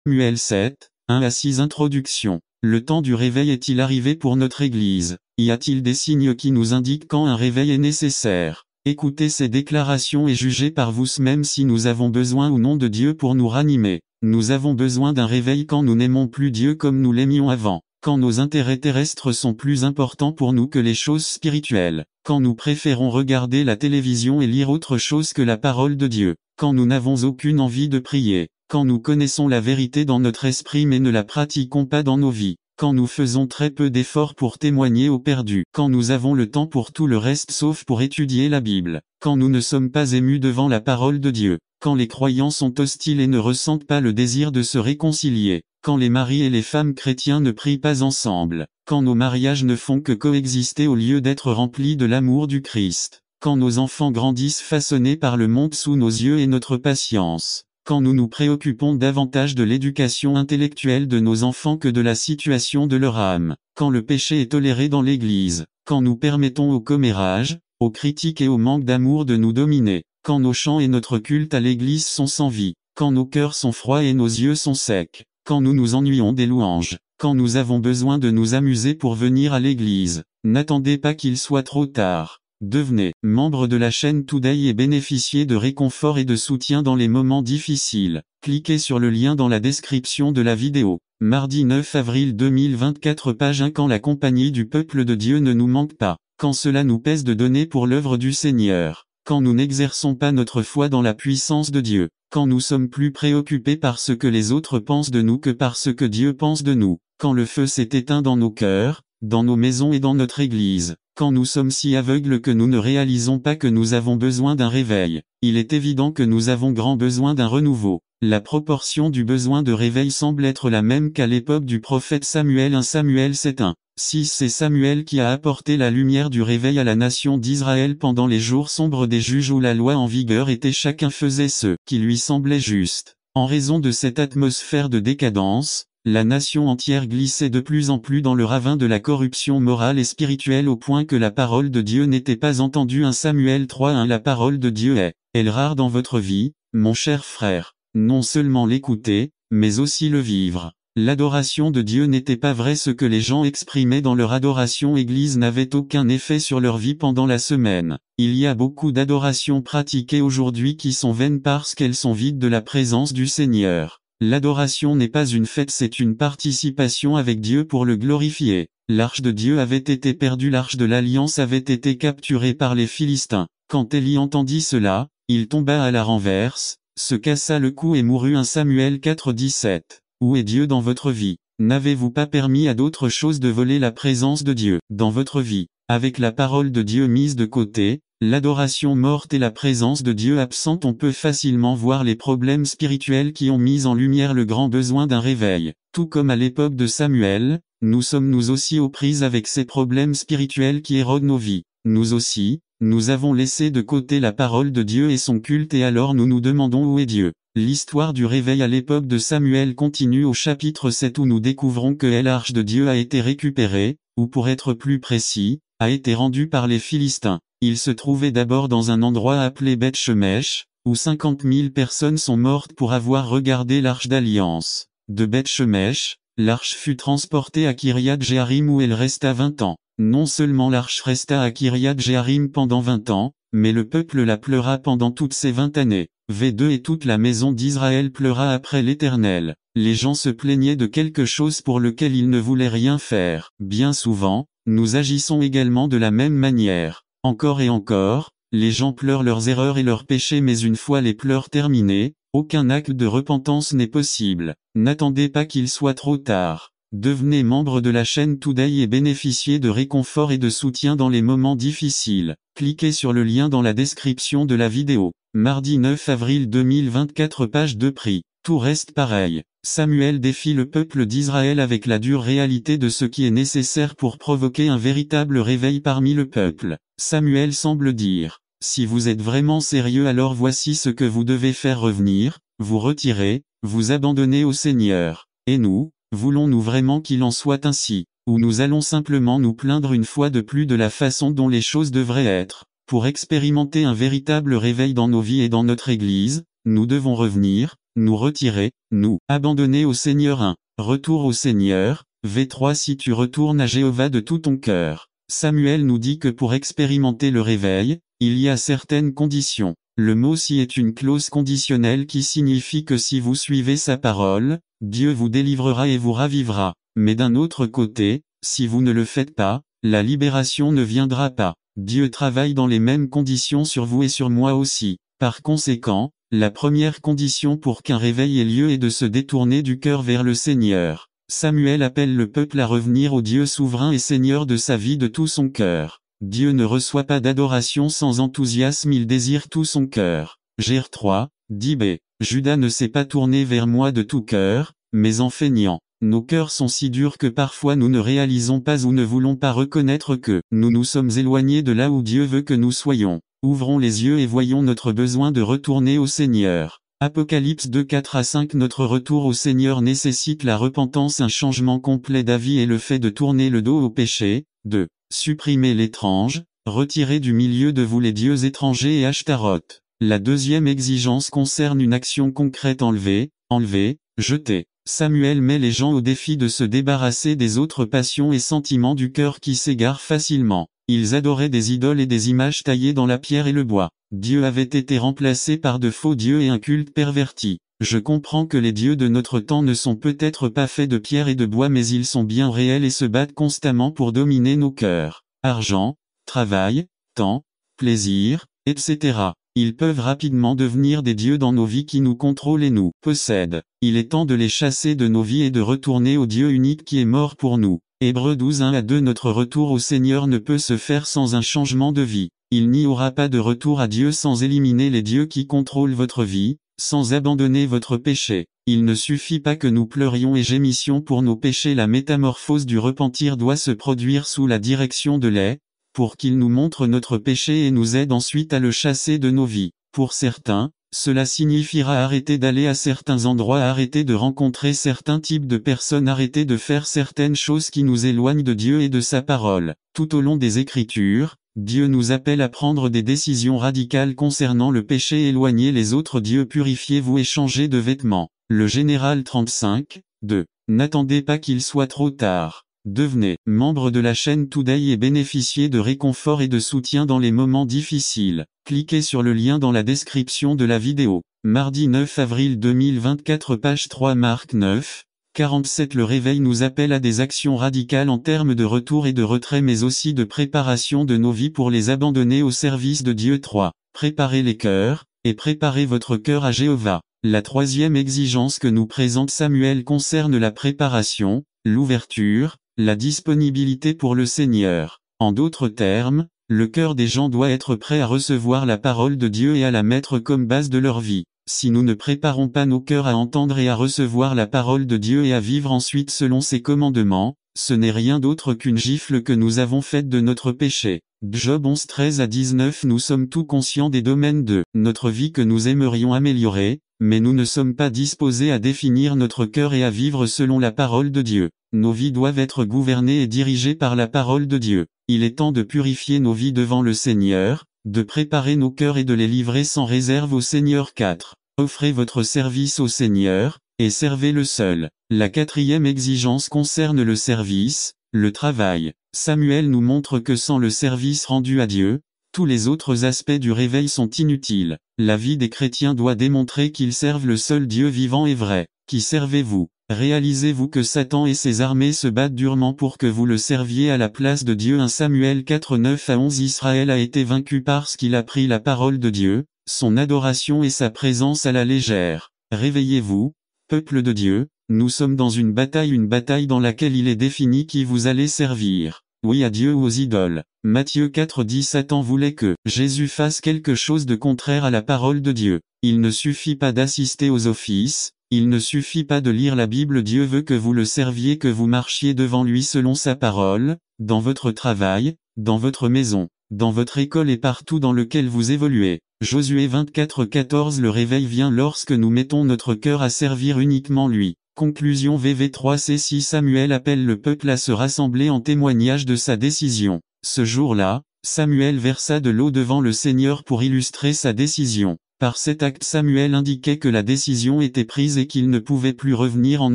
Samuel 7, 1 à 6. Introduction. Le temps du réveil est-il arrivé pour notre Église? Y a-t-il des signes qui nous indiquent quand un réveil est nécessaire? Écoutez ces déclarations et jugez par vous-même si nous avons besoin ou non de Dieu pour nous ranimer. Nous avons besoin d'un réveil quand nous n'aimons plus Dieu comme nous l'aimions avant, quand nos intérêts terrestres sont plus importants pour nous que les choses spirituelles, quand nous préférons regarder la télévision et lire autre chose que la parole de Dieu, quand nous n'avons aucune envie de prier, quand nous connaissons la vérité dans notre esprit mais ne la pratiquons pas dans nos vies, quand nous faisons très peu d'efforts pour témoigner aux perdus, quand nous avons le temps pour tout le reste sauf pour étudier la Bible, quand nous ne sommes pas émus devant la parole de Dieu, quand les croyants sont hostiles et ne ressentent pas le désir de se réconcilier, quand les maris et les femmes chrétiens ne prient pas ensemble, quand nos mariages ne font que coexister au lieu d'être remplis de l'amour du Christ, quand nos enfants grandissent façonnés par le monde sous nos yeux et notre patience, quand nous nous préoccupons davantage de l'éducation intellectuelle de nos enfants que de la situation de leur âme, quand le péché est toléré dans l'Église, quand nous permettons aux commérages, aux critiques et au manque d'amour de nous dominer, quand nos chants et notre culte à l'Église sont sans vie, quand nos cœurs sont froids et nos yeux sont secs, quand nous nous ennuyons des louanges, quand nous avons besoin de nous amuser pour venir à l'Église, n'attendez pas qu'il soit trop tard. Devenez membre de la chaîne Today et bénéficiez de réconfort et de soutien dans les moments difficiles. Cliquez sur le lien dans la description de la vidéo. Mardi 9 avril 2024 page 1. Quand la compagnie du peuple de Dieu ne nous manque pas, quand cela nous pèse de donner pour l'œuvre du Seigneur, quand nous n'exerçons pas notre foi dans la puissance de Dieu, quand nous sommes plus préoccupés par ce que les autres pensent de nous que par ce que Dieu pense de nous, quand le feu s'est éteint dans nos cœurs, dans nos maisons et dans notre Église, quand nous sommes si aveugles que nous ne réalisons pas que nous avons besoin d'un réveil, il est évident que nous avons grand besoin d'un renouveau. La proportion du besoin de réveil semble être la même qu'à l'époque du prophète Samuel. 1 Samuel 7, 1. 6. C'est Samuel qui a apporté la lumière du réveil à la nation d'Israël pendant les jours sombres des juges où la loi en vigueur était chacun faisait ce qui lui semblait juste. En raison de cette atmosphère de décadence, la nation entière glissait de plus en plus dans le ravin de la corruption morale et spirituelle au point que la parole de Dieu n'était pas entendue. 1 Samuel 3, 1. La parole de Dieu est rare dans votre vie, mon cher frère. Non seulement l'écouter, mais aussi le vivre. L'adoration de Dieu n'était pas vraie. Ce que les gens exprimaient dans leur adoration église n'avait aucun effet sur leur vie pendant la semaine. Il y a beaucoup d'adorations pratiquées aujourd'hui qui sont vaines parce qu'elles sont vides de la présence du Seigneur. L'adoration n'est pas une fête, c'est une participation avec Dieu pour le glorifier. L'arche de Dieu avait été perdue, l'arche de l'Alliance avait été capturée par les Philistins. Quand Élie entendit cela, il tomba à la renverse, se cassa le cou et mourut. 1 Samuel 4, 17. Où est Dieu dans votre vie? N'avez-vous pas permis à d'autres choses de voler la présence de Dieu dans votre vie? Avec la parole de Dieu mise de côté, l'adoration morte et la présence de Dieu absente, on peut facilement voir les problèmes spirituels qui ont mis en lumière le grand besoin d'un réveil. Tout comme à l'époque de Samuel, nous sommes nous aussi aux prises avec ces problèmes spirituels qui érodent nos vies. Nous aussi, nous avons laissé de côté la parole de Dieu et son culte et alors nous nous demandons où est Dieu. L'histoire du réveil à l'époque de Samuel continue au chapitre 7 où nous découvrons que l'arche de Dieu a été récupérée, ou pour être plus précis, a été rendue par les Philistins. Il se trouvait d'abord dans un endroit appelé Beth-Shemesh, où 50 000 personnes sont mortes pour avoir regardé l'arche d'alliance. De Beth-Shemesh, l'arche fut transportée à Kiriath-Jéarim où elle resta 20 ans. Non seulement l'arche resta à Kiriath-Jéarim pendant 20 ans, mais le peuple la pleura pendant toutes ces 20 années. V2 Et toute la maison d'Israël pleura après l'Éternel. Les gens se plaignaient de quelque chose pour lequel ils ne voulaient rien faire. Bien souvent, nous agissons également de la même manière. Encore et encore, les gens pleurent leurs erreurs et leurs péchés mais une fois les pleurs terminés, aucun acte de repentance n'est possible. N'attendez pas qu'il soit trop tard. Devenez membre de la chaîne Today et bénéficiez de réconfort et de soutien dans les moments difficiles. Cliquez sur le lien dans la description de la vidéo. Mardi 9 avril 2024 page 2 prix. Tout reste pareil. Samuel défie le peuple d'Israël avec la dure réalité de ce qui est nécessaire pour provoquer un véritable réveil parmi le peuple. Samuel semble dire, si vous êtes vraiment sérieux alors voici ce que vous devez faire: revenir, vous retirer, vous abandonner au Seigneur. Et nous, voulons-nous vraiment qu'il en soit ainsi, ou nous allons simplement nous plaindre une fois de plus de la façon dont les choses devraient être? Pour expérimenter un véritable réveil dans nos vies et dans notre Église, nous devons revenir, nous retirer, nous abandonner au Seigneur. 1. Retour au Seigneur, V3 Si tu retournes à Jéhovah de tout ton cœur. Samuel nous dit que pour expérimenter le réveil, il y a certaines conditions. Le mot si est une clause conditionnelle qui signifie que si vous suivez sa parole, Dieu vous délivrera et vous ravivra. Mais d'un autre côté, si vous ne le faites pas, la libération ne viendra pas. Dieu travaille dans les mêmes conditions sur vous et sur moi aussi. Par conséquent, la première condition pour qu'un réveil ait lieu est de se détourner du cœur vers le Seigneur. Samuel appelle le peuple à revenir au Dieu souverain et Seigneur de sa vie de tout son cœur. Dieu ne reçoit pas d'adoration sans enthousiasme, il désire tout son cœur. Jer 3, 10b. Judas ne s'est pas tourné vers moi de tout cœur, mais en feignant. Nos cœurs sont si durs que parfois nous ne réalisons pas ou ne voulons pas reconnaître que nous nous sommes éloignés de là où Dieu veut que nous soyons. Ouvrons les yeux et voyons notre besoin de retourner au Seigneur. Apocalypse 2, 4-5 Notre retour au Seigneur nécessite la repentance, un changement complet d'avis et le fait de tourner le dos au péché. 2. Supprimer l'étrange, retirer du milieu de vous les dieux étrangers et Ashtaroth. La deuxième exigence concerne une action concrète: enlever, jeter. Samuel met les gens au défi de se débarrasser des autres passions et sentiments du cœur qui s'égarent facilement. Ils adoraient des idoles et des images taillées dans la pierre et le bois. Dieu avait été remplacé par de faux dieux et un culte perverti. Je comprends que les dieux de notre temps ne sont peut-être pas faits de pierre et de bois, mais ils sont bien réels et se battent constamment pour dominer nos cœurs. Argent, travail, temps, plaisir, etc. Ils peuvent rapidement devenir des dieux dans nos vies qui nous contrôlent et nous possèdent. Il est temps de les chasser de nos vies et de retourner au Dieu unique qui est mort pour nous. Hébreux 12, 1-2 Notre retour au Seigneur ne peut se faire sans un changement de vie. Il n'y aura pas de retour à Dieu sans éliminer les dieux qui contrôlent votre vie, sans abandonner votre péché. Il ne suffit pas que nous pleurions et gémissions pour nos péchés. La métamorphose du repentir doit se produire sous la direction de l'Esprit, pour qu'il nous montre notre péché et nous aide ensuite à le chasser de nos vies. Pour certains, cela signifiera arrêter d'aller à certains endroits, arrêter de rencontrer certains types de personnes, arrêter de faire certaines choses qui nous éloignent de Dieu et de sa parole. Tout au long des Écritures, Dieu nous appelle à prendre des décisions radicales concernant le péché: éloignez les autres dieux, purifiez-vous et changez de vêtements. Le général 35, 2. N'attendez pas qu'il soit trop tard. Devenez membre de la chaîne Today et bénéficiez de réconfort et de soutien dans les moments difficiles. Cliquez sur le lien dans la description de la vidéo. Mardi 9 avril 2024 page 3 Marc 9, 47 Le réveil nous appelle à des actions radicales en termes de retour et de retrait, mais aussi de préparation de nos vies pour les abandonner au service de Dieu. 3. Préparez les cœurs, et préparez votre cœur à Jéhovah. La troisième exigence que nous présente Samuel concerne la préparation, l'ouverture, la disponibilité pour le Seigneur. En d'autres termes, le cœur des gens doit être prêt à recevoir la parole de Dieu et à la mettre comme base de leur vie. Si nous ne préparons pas nos cœurs à entendre et à recevoir la parole de Dieu et à vivre ensuite selon ses commandements, ce n'est rien d'autre qu'une gifle que nous avons faite de notre péché. Job 11, 13-19 Nous sommes tous conscients des domaines de notre vie que nous aimerions améliorer, mais nous ne sommes pas disposés à définir notre cœur et à vivre selon la parole de Dieu. Nos vies doivent être gouvernées et dirigées par la parole de Dieu. Il est temps de purifier nos vies devant le Seigneur, de préparer nos cœurs et de les livrer sans réserve au Seigneur. 4. Offrez votre service au Seigneur, et servez-le seul. La quatrième exigence concerne le service, le travail. Samuel nous montre que sans le service rendu à Dieu, tous les autres aspects du réveil sont inutiles. La vie des chrétiens doit démontrer qu'ils servent le seul Dieu vivant et vrai. Qui servez-vous? Réalisez-vous que Satan et ses armées se battent durement pour que vous le serviez à la place de Dieu? 1 Samuel 4, 9-11 Israël a été vaincu parce qu'il a pris la parole de Dieu, son adoration et sa présence à la légère. Réveillez-vous, peuple de Dieu, nous sommes dans une bataille dans laquelle il est défini qui vous allez servir. Oui à Dieu ou aux idoles. Matthieu 4 dit Satan voulait que Jésus fasse quelque chose de contraire à la parole de Dieu. Il ne suffit pas d'assister aux offices, il ne suffit pas de lire la Bible. Dieu veut que vous le serviez, que vous marchiez devant lui selon sa parole, dans votre travail, dans votre maison, dans votre école et partout dans lequel vous évoluez. Josué 24, 14 Le réveil vient lorsque nous mettons notre cœur à servir uniquement lui. Conclusion VV3C6 Samuel appelle le peuple à se rassembler en témoignage de sa décision. Ce jour-là, Samuel versa de l'eau devant le Seigneur pour illustrer sa décision. Par cet acte Samuel indiquait que la décision était prise et qu'il ne pouvait plus revenir en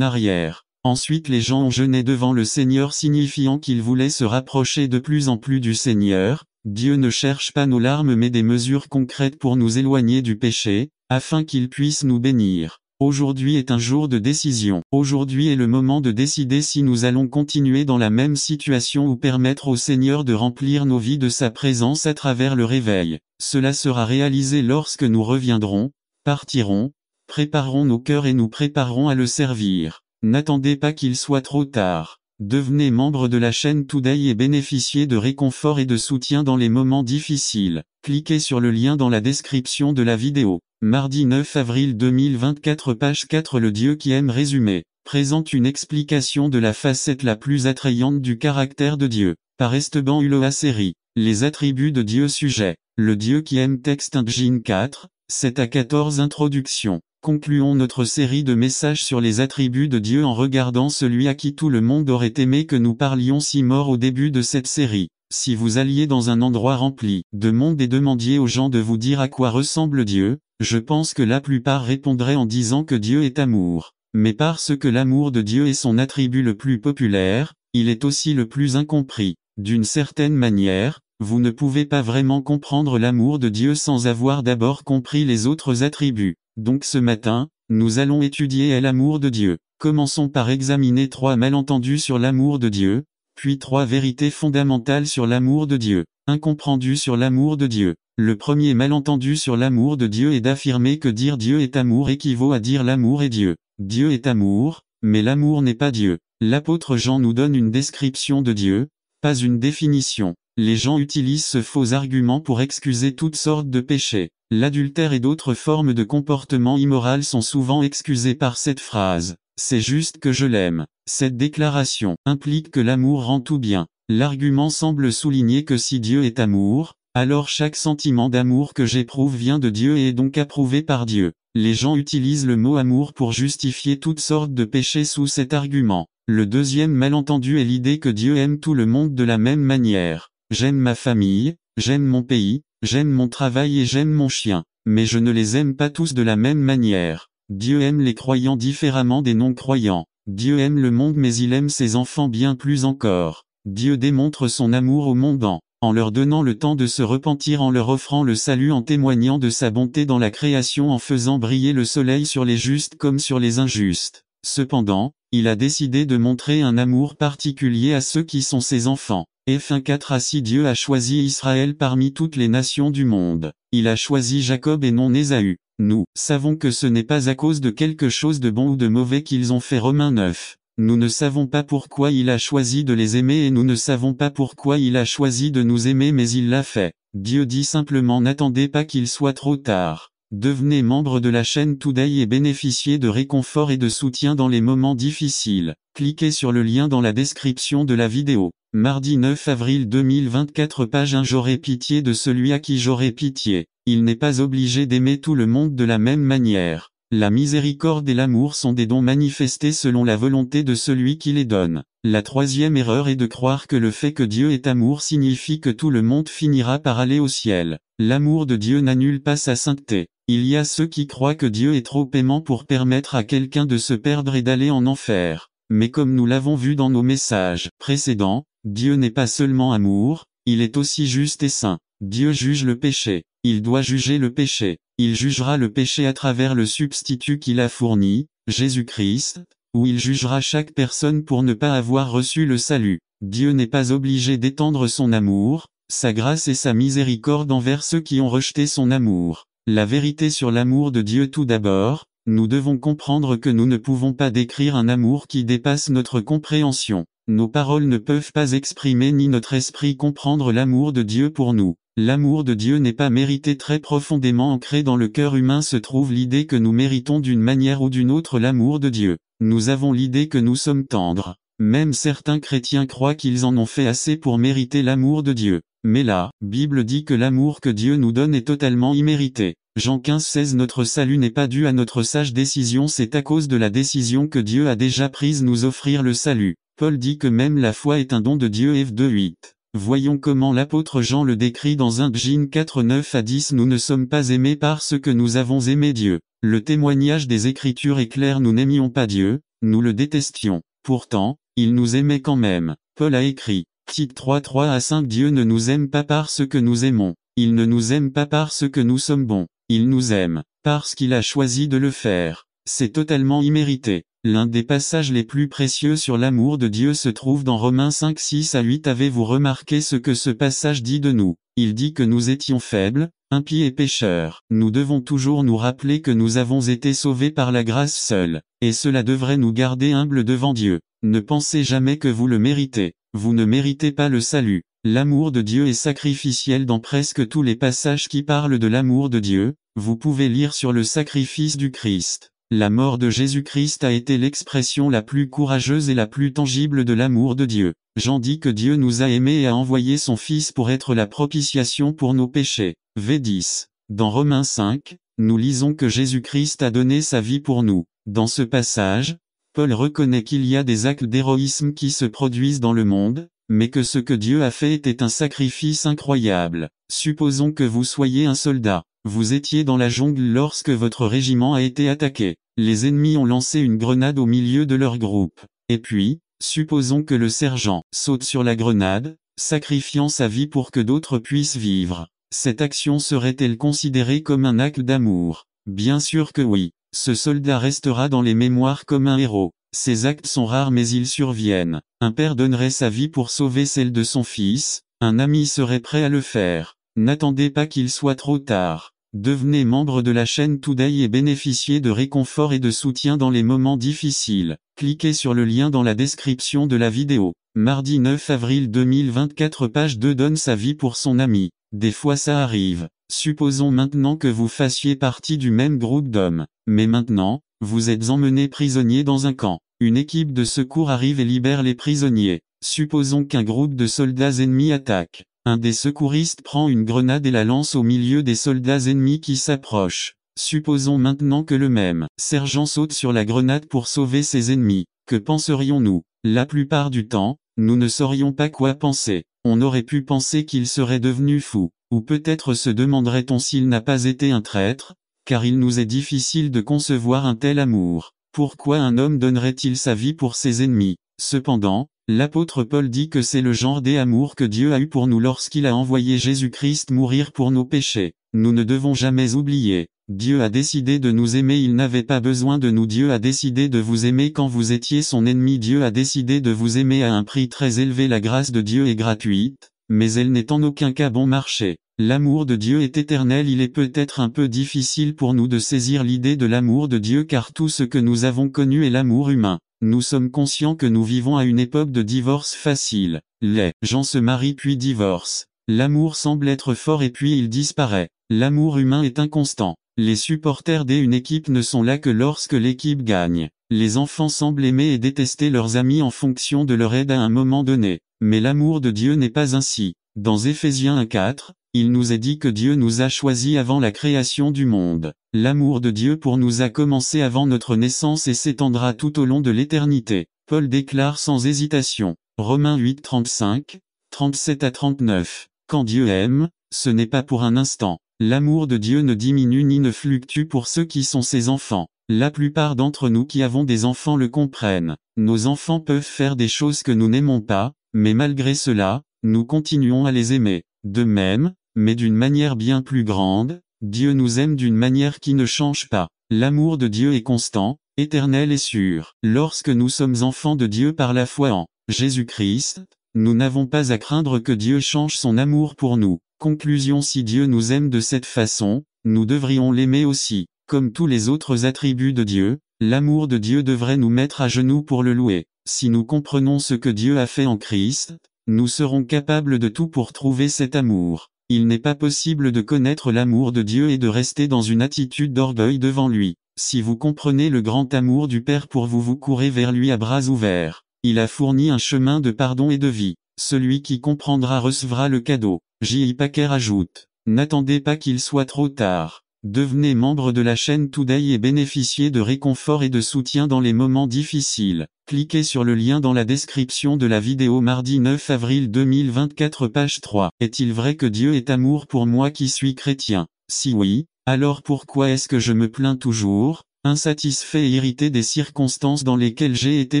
arrière. Ensuite les gens ont jeûné devant le Seigneur signifiant qu'ils voulaient se rapprocher de plus en plus du Seigneur. Dieu ne cherche pas nos larmes mais des mesures concrètes pour nous éloigner du péché, afin qu'il puisse nous bénir. Aujourd'hui est un jour de décision. Aujourd'hui est le moment de décider si nous allons continuer dans la même situation ou permettre au Seigneur de remplir nos vies de sa présence à travers le réveil. Cela sera réalisé lorsque nous reviendrons, partirons, préparerons nos cœurs et nous préparerons à le servir. N'attendez pas qu'il soit trop tard. Devenez membre de la chaîne Today et bénéficiez de réconfort et de soutien dans les moments difficiles. Cliquez sur le lien dans la description de la vidéo. Mardi 9 avril 2024 page 4 Le Dieu qui aime résumé, présente une explication de la facette la plus attrayante du caractère de Dieu. Par Esteban Ulloa série. Les attributs de Dieu sujet. Le Dieu qui aime texte 1 Jin 4, 7 à 14 Introduction. Concluons notre série de messages sur les attributs de Dieu en regardant celui à qui tout le monde aurait aimé que nous parlions si mort au début de cette série. Si vous alliez dans un endroit rempli de monde et demandiez aux gens de vous dire à quoi ressemble Dieu, je pense que la plupart répondraient en disant que Dieu est amour. Mais parce que l'amour de Dieu est son attribut le plus populaire, il est aussi le plus incompris. D'une certaine manière, vous ne pouvez pas vraiment comprendre l'amour de Dieu sans avoir d'abord compris les autres attributs. Donc ce matin, nous allons étudier l'amour de Dieu. Commençons par examiner 3 malentendus sur l'amour de Dieu, puis 3 vérités fondamentales sur l'amour de Dieu. Incomprendu sur l'amour de Dieu. Le premier malentendu sur l'amour de Dieu est d'affirmer que dire Dieu est amour équivaut à dire l'amour est Dieu. Dieu est amour, mais l'amour n'est pas Dieu. L'apôtre Jean nous donne une description de Dieu, pas une définition. Les gens utilisent ce faux argument pour excuser toutes sortes de péchés. L'adultère et d'autres formes de comportement immoral sont souvent excusées par cette phrase. C'est juste que je l'aime. Cette déclaration implique que l'amour rend tout bien. L'argument semble souligner que si Dieu est amour, alors chaque sentiment d'amour que j'éprouve vient de Dieu et est donc approuvé par Dieu. Les gens utilisent le mot amour pour justifier toutes sortes de péchés sous cet argument. Le deuxième malentendu est l'idée que Dieu aime tout le monde de la même manière. J'aime ma famille, j'aime mon pays, j'aime mon travail et j'aime mon chien, mais je ne les aime pas tous de la même manière. Dieu aime les croyants différemment des non-croyants. Dieu aime le monde mais il aime ses enfants bien plus encore. Dieu démontre son amour au monde en leur donnant le temps de se repentir, en leur offrant le salut, en témoignant de sa bonté dans la création, en faisant briller le soleil sur les justes comme sur les injustes. Cependant, il a décidé de montrer un amour particulier à ceux qui sont ses enfants. F1 4 Ainsi Dieu a choisi Israël parmi toutes les nations du monde. Il a choisi Jacob et non Ésaü. Nous savons que ce n'est pas à cause de quelque chose de bon ou de mauvais qu'ils ont fait. Romains 9. Nous ne savons pas pourquoi il a choisi de les aimer et nous ne savons pas pourquoi il a choisi de nous aimer mais il l'a fait. Dieu dit simplement n'attendez pas qu'il soit trop tard. Devenez membre de la chaîne Today et bénéficiez de réconfort et de soutien dans les moments difficiles. Cliquez sur le lien dans la description de la vidéo. Mardi 9 avril 2024 page 1 J'aurai pitié de celui à qui j'aurai pitié. Il n'est pas obligé d'aimer tout le monde de la même manière. La miséricorde et l'amour sont des dons manifestés selon la volonté de celui qui les donne. La troisième erreur est de croire que le fait que Dieu est amour signifie que tout le monde finira par aller au ciel. L'amour de Dieu n'annule pas sa sainteté. Il y a ceux qui croient que Dieu est trop aimant pour permettre à quelqu'un de se perdre et d'aller en enfer. Mais comme nous l'avons vu dans nos messages précédents, Dieu n'est pas seulement amour, il est aussi juste et saint. Dieu juge le péché. Il doit juger le péché. Il jugera le péché à travers le substitut qu'il a fourni, Jésus-Christ, ou il jugera chaque personne pour ne pas avoir reçu le salut. Dieu n'est pas obligé d'étendre son amour, sa grâce et sa miséricorde envers ceux qui ont rejeté son amour. La vérité sur l'amour de Dieu. Tout d'abord, nous devons comprendre que nous ne pouvons pas décrire un amour qui dépasse notre compréhension. Nos paroles ne peuvent pas exprimer ni notre esprit comprendre l'amour de Dieu pour nous. L'amour de Dieu n'est pas mérité. Très profondément ancré dans le cœur humain se trouve l'idée que nous méritons d'une manière ou d'une autre l'amour de Dieu. Nous avons l'idée que nous sommes tendres. Même certains chrétiens croient qu'ils en ont fait assez pour mériter l'amour de Dieu. Mais la Bible dit que l'amour que Dieu nous donne est totalement immérité. Jean 15:16 Notre salut n'est pas dû à notre sage décision, c'est à cause de la décision que Dieu a déjà prise nous offrir le salut. Paul dit que même la foi est un don de Dieu. F 2:8. Voyons comment l'apôtre Jean le décrit dans 1 Jean 4 9 à 10. Nous ne sommes pas aimés parce que nous avons aimé Dieu. Le témoignage des Écritures est clair, nous n'aimions pas Dieu, nous le détestions. Pourtant, il nous aimait quand même. Paul a écrit, Tite 3 3 à 5. Dieu ne nous aime pas parce que nous aimons. Il ne nous aime pas parce que nous sommes bons. Il nous aime, parce qu'il a choisi de le faire. C'est totalement immérité. L'un des passages les plus précieux sur l'amour de Dieu se trouve dans Romains 5 6 à 8. Avez-vous remarqué ce que ce passage dit de nous? Il dit que nous étions faibles, impies et pécheurs. Nous devons toujours nous rappeler que nous avons été sauvés par la grâce seule, et cela devrait nous garder humbles devant Dieu. Ne pensez jamais que vous le méritez. Vous ne méritez pas le salut. L'amour de Dieu est sacrificiel dans presque tous les passages qui parlent de l'amour de Dieu. Vous pouvez lire sur le sacrifice du Christ. La mort de Jésus-Christ a été l'expression la plus courageuse et la plus tangible de l'amour de Dieu. Jean dit que Dieu nous a aimés et a envoyé son Fils pour être la propitiation pour nos péchés. V10. Dans Romains 5, nous lisons que Jésus-Christ a donné sa vie pour nous. Dans ce passage, Paul reconnaît qu'il y a des actes d'héroïsme qui se produisent dans le monde, mais que ce que Dieu a fait était un sacrifice incroyable. Supposons que vous soyez un soldat. Vous étiez dans la jungle lorsque votre régiment a été attaqué. Les ennemis ont lancé une grenade au milieu de leur groupe. Et puis, supposons que le sergent saute sur la grenade, sacrifiant sa vie pour que d'autres puissent vivre. Cette action serait-elle considérée comme un acte d'amour? Bien sûr que oui. Ce soldat restera dans les mémoires comme un héros. Ces actes sont rares mais ils surviennent. Un père donnerait sa vie pour sauver celle de son fils, un ami serait prêt à le faire. N'attendez pas qu'il soit trop tard. Devenez membre de la chaîne Today et bénéficiez de réconfort et de soutien dans les moments difficiles. Cliquez sur le lien dans la description de la vidéo. Mardi 9 avril 2024. Page 2. Donne sa vie pour son ami. Des fois ça arrive. Supposons maintenant que vous fassiez partie du même groupe d'hommes. Mais maintenant, vous êtes emmené prisonnier dans un camp. Une équipe de secours arrive et libère les prisonniers. Supposons qu'un groupe de soldats ennemis attaque. Un des secouristes prend une grenade et la lance au milieu des soldats ennemis qui s'approchent. Supposons maintenant que le même sergent saute sur la grenade pour sauver ses ennemis. Que penserions-nous? La plupart du temps, nous ne saurions pas quoi penser. On aurait pu penser qu'il serait devenu fou. Ou peut-être se demanderait-on s'il n'a pas été un traître, car il nous est difficile de concevoir un tel amour. Pourquoi un homme donnerait-il sa vie pour ses ennemis? Cependant, l'apôtre Paul dit que c'est le genre d'amour que Dieu a eu pour nous lorsqu'il a envoyé Jésus-Christ mourir pour nos péchés. Nous ne devons jamais oublier. Dieu a décidé de nous aimer, il n'avait pas besoin de nous. Dieu a décidé de vous aimer quand vous étiez son ennemi. Dieu a décidé de vous aimer à un prix très élevé. La grâce de Dieu est gratuite, mais elle n'est en aucun cas bon marché. L'amour de Dieu est éternel. Il est peut-être un peu difficile pour nous de saisir l'idée de l'amour de Dieu car tout ce que nous avons connu est l'amour humain. Nous sommes conscients que nous vivons à une époque de divorce facile. Les gens se marient puis divorcent. L'amour semble être fort et puis il disparaît. L'amour humain est inconstant. Les supporters d'une équipe ne sont là que lorsque l'équipe gagne. Les enfants semblent aimer et détester leurs amis en fonction de leur aide à un moment donné. Mais l'amour de Dieu n'est pas ainsi. Dans Éphésiens 1:4, il nous est dit que Dieu nous a choisis avant la création du monde. L'amour de Dieu pour nous a commencé avant notre naissance et s'étendra tout au long de l'éternité. Paul déclare sans hésitation. Romains 8:35, 37 à 39. Quand Dieu aime, ce n'est pas pour un instant. L'amour de Dieu ne diminue ni ne fluctue pour ceux qui sont ses enfants. La plupart d'entre nous qui avons des enfants le comprennent. Nos enfants peuvent faire des choses que nous n'aimons pas, mais malgré cela, nous continuons à les aimer. De même, mais d'une manière bien plus grande, Dieu nous aime d'une manière qui ne change pas. L'amour de Dieu est constant, éternel et sûr. Lorsque nous sommes enfants de Dieu par la foi en Jésus-Christ, nous n'avons pas à craindre que Dieu change son amour pour nous. Conclusion: si Dieu nous aime de cette façon, nous devrions l'aimer aussi. Comme tous les autres attributs de Dieu, l'amour de Dieu devrait nous mettre à genoux pour le louer. Si nous comprenons ce que Dieu a fait en Christ, nous serons capables de tout pour trouver cet amour. Il n'est pas possible de connaître l'amour de Dieu et de rester dans une attitude d'orgueil devant lui. Si vous comprenez le grand amour du Père pour vous, vous courez vers lui à bras ouverts. Il a fourni un chemin de pardon et de vie. Celui qui comprendra recevra le cadeau. J.I. Packer ajoute: n'attendez pas qu'il soit trop tard. Devenez membre de la chaîne Today et bénéficiez de réconfort et de soutien dans les moments difficiles. Cliquez sur le lien dans la description de la vidéo mardi 9 avril 2024 page 3. Est-il vrai que Dieu est amour pour moi qui suis chrétien? Si oui, alors pourquoi est-ce que je me plains toujours, insatisfait et irrité des circonstances dans lesquelles j'ai été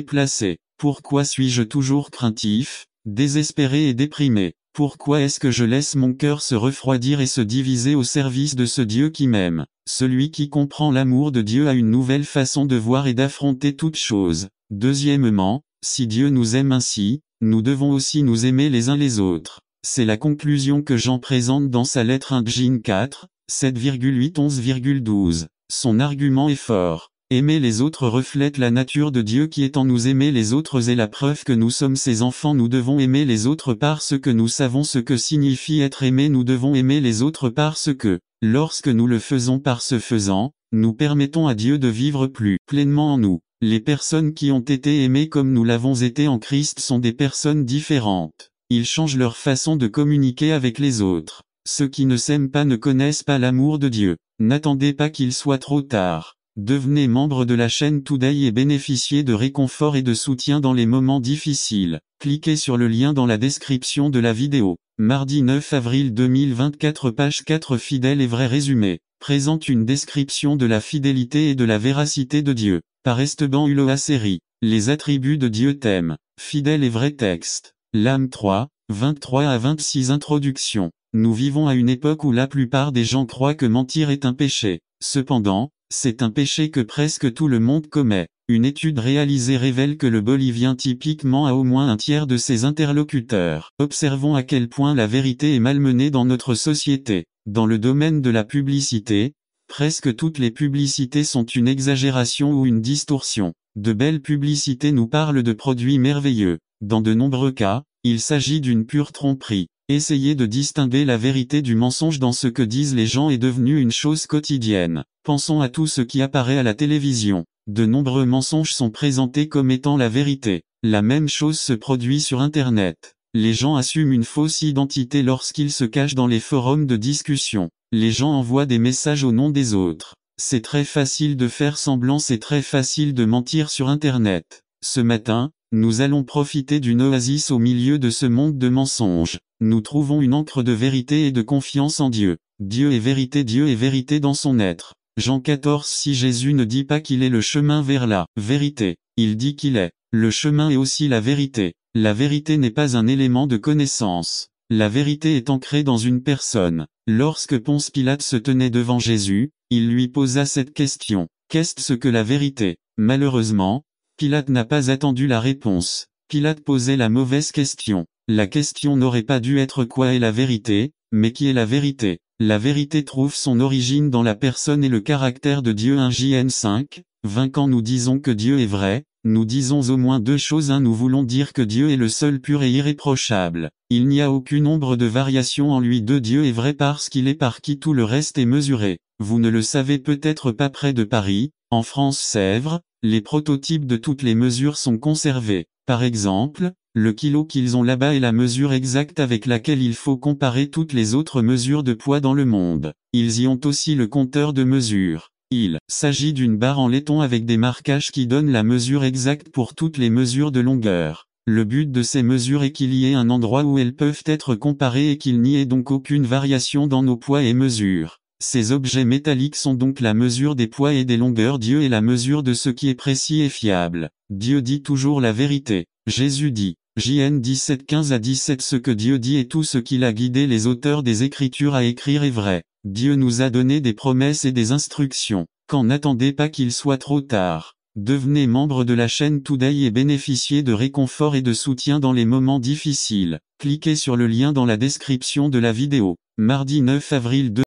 placé? Pourquoi suis-je toujours craintif, désespéré et déprimé? Pourquoi est-ce que je laisse mon cœur se refroidir et se diviser au service de ce Dieu qui m'aime? Celui qui comprend l'amour de Dieu a une nouvelle façon de voir et d'affronter toute chose. Deuxièmement, si Dieu nous aime ainsi, nous devons aussi nous aimer les uns les autres. C'est la conclusion que Jean présente dans sa lettre 1 Jean 4, 7,8-11,12. Son argument est fort. Aimer les autres reflète la nature de Dieu qui est en nous. Aimer les autres est la preuve que nous sommes ses enfants. Nous devons aimer les autres parce que nous savons ce que signifie être aimé. Nous devons aimer les autres parce que, lorsque nous le faisons par ce faisant, nous permettons à Dieu de vivre plus pleinement en nous. Les personnes qui ont été aimées comme nous l'avons été en Christ sont des personnes différentes. Ils changent leur façon de communiquer avec les autres. Ceux qui ne s'aiment pas ne connaissent pas l'amour de Dieu. N'attendez pas qu'il soit trop tard. Devenez membre de la chaîne Today et bénéficiez de réconfort et de soutien dans les moments difficiles. Cliquez sur le lien dans la description de la vidéo. Mardi 9 avril 2024 page 4 Fidèle et vrai résumé. Présente une description de la fidélité et de la véracité de Dieu. Par Esteban Ulloa série. Les attributs de Dieu thème. Fidèle et vrai texte. L'âme 3, 23 à 26 Introduction. Nous vivons à une époque où la plupart des gens croient que mentir est un péché. Cependant, c'est un péché que presque tout le monde commet. Une étude réalisée révèle que le Bolivien typiquement a au moins un tiers de ses interlocuteurs. Observons à quel point la vérité est malmenée dans notre société. Dans le domaine de la publicité, presque toutes les publicités sont une exagération ou une distorsion. De belles publicités nous parlent de produits merveilleux. Dans de nombreux cas, il s'agit d'une pure tromperie. Essayer de distinguer la vérité du mensonge dans ce que disent les gens est devenu une chose quotidienne. Pensons à tout ce qui apparaît à la télévision. De nombreux mensonges sont présentés comme étant la vérité. La même chose se produit sur Internet. Les gens assument une fausse identité lorsqu'ils se cachent dans les forums de discussion. Les gens envoient des messages au nom des autres. C'est très facile de faire semblant, c'est très facile de mentir sur Internet. Ce matin, nous allons profiter d'une oasis au milieu de ce monde de mensonges. Nous trouvons une ancre de vérité et de confiance en Dieu. Dieu est vérité dans son être. Jean 14. Si Jésus ne dit pas qu'il est le chemin vers la vérité, il dit qu'il est le chemin et aussi la vérité. La vérité n'est pas un élément de connaissance. La vérité est ancrée dans une personne. Lorsque Ponce Pilate se tenait devant Jésus, il lui posa cette question. Qu'est-ce que la vérité? Malheureusement, Pilate n'a pas attendu la réponse. Pilate posait la mauvaise question. La question n'aurait pas dû être quoi est la vérité, mais qui est la vérité. La vérité trouve son origine dans la personne et le caractère de Dieu. 1 Jn 5, 20 Quand nous disons que Dieu est vrai, nous disons au moins deux choses. 1 Nous voulons dire que Dieu est le seul pur et irréprochable. Il n'y a aucune ombre de variation en lui. 2 Dieu est vrai parce qu'il est par qui tout le reste est mesuré. Vous ne le savez peut-être pas, près de Paris, en France Sèvres, les prototypes de toutes les mesures sont conservés. Par exemple, le kilo qu'ils ont là-bas est la mesure exacte avec laquelle il faut comparer toutes les autres mesures de poids dans le monde. Ils y ont aussi le compteur de mesure. Il s'agit d'une barre en laiton avec des marquages qui donnent la mesure exacte pour toutes les mesures de longueur. Le but de ces mesures est qu'il y ait un endroit où elles peuvent être comparées et qu'il n'y ait donc aucune variation dans nos poids et mesures. Ces objets métalliques sont donc la mesure des poids et des longueurs. Dieu est la mesure de ce qui est précis et fiable. Dieu dit toujours la vérité. Jésus dit, Jn 17 15 à 17 Ce que Dieu dit et tout ce qu'il a guidé les auteurs des Écritures à écrire est vrai. Dieu nous a donné des promesses et des instructions. N'attendez pas qu'il soit trop tard. Devenez membre de la chaîne Today et bénéficiez de réconfort et de soutien dans les moments difficiles. Cliquez sur le lien dans la description de la vidéo. Mardi 9 avril 2024